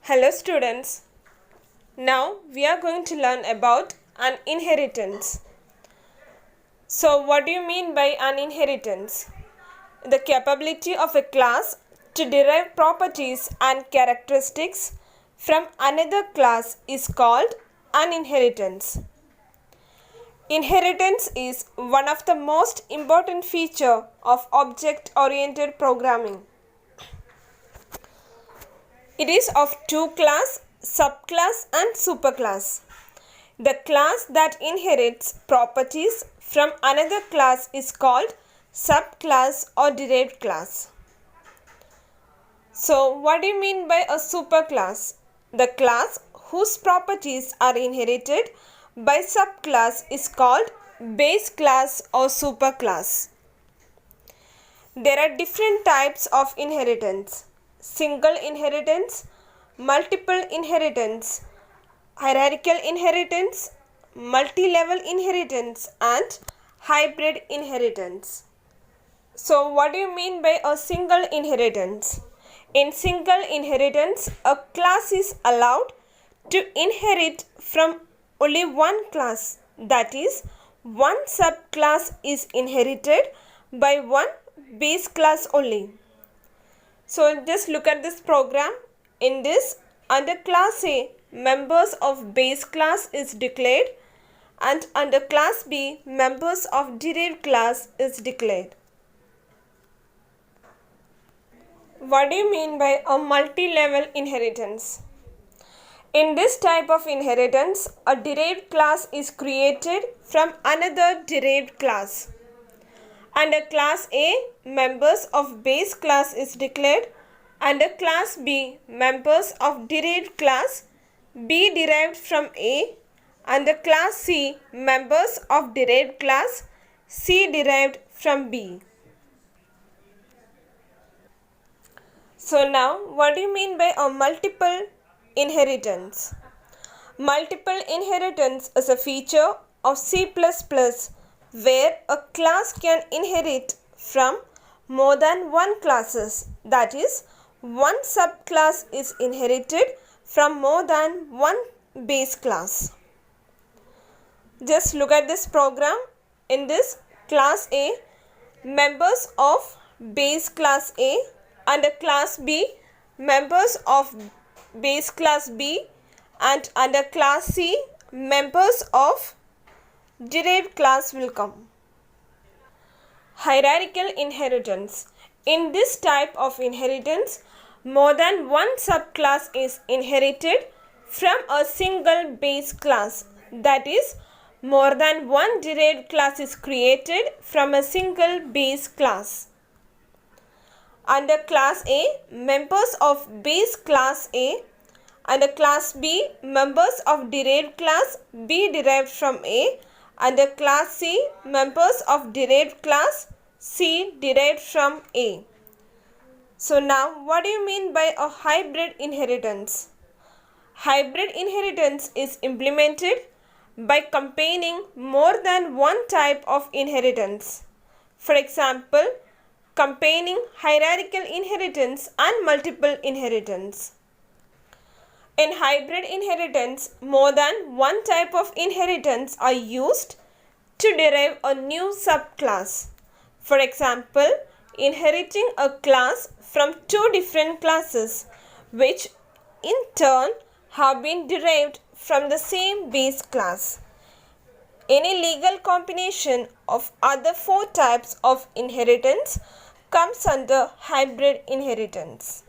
Hello students. Now we are going to learn about an inheritance. So what do you mean by an inheritance? The capability of a class to derive properties and characteristics from another class is called an inheritance. Inheritance is one of the most important features of object-oriented programming. It is of two classes, subclass and superclass. The class that inherits properties from another class is called subclass or derived class. So, what do you mean by a superclass? The class whose properties are inherited by subclass is called base class or superclass. There are different types of inheritance: single inheritance, multiple inheritance, hierarchical inheritance, multi-level inheritance, and hybrid inheritance. So what do you mean by a single inheritance? In single inheritance, a class is allowed to inherit from only one class. That is, one subclass is inherited by one base class only. So just look at this program. In this, under class A, members of base class is declared, and under class B, members of derived class is declared. What do you mean by a multi-level inheritance? In this type of inheritance, a derived class is created from another derived class. Under class A, members of base class is declared. Under class B, members of derived class B derived from A. Under class C, members of derived class C derived from B. So now, what do you mean by a multiple inheritance? Multiple inheritance is a feature of C++ where a class can inherit from more than one classes. That is, one subclass is inherited from more than one base class. Just look at this program. In this, class A, members of base class A. Under class B, members of base class B, and under class C, members of derived class will come. Hierarchical inheritance. In this type of inheritance, more than one subclass is inherited from a single base class. That is, more than one derived class is created from a single base class. Under class A, members of base class A. Under class B, members of derived class B derived from A. Under class C, members of derived class C derived from A. So now, what do you mean by a hybrid inheritance? Hybrid inheritance is implemented by combining more than one type of inheritance. For example, combining hierarchical inheritance and multiple inheritance. In hybrid inheritance, more than one type of inheritance are used to derive a new subclass. For example, inheriting a class from two different classes, which in turn have been derived from the same base class. Any legal combination of other four types of inheritance comes under hybrid inheritance.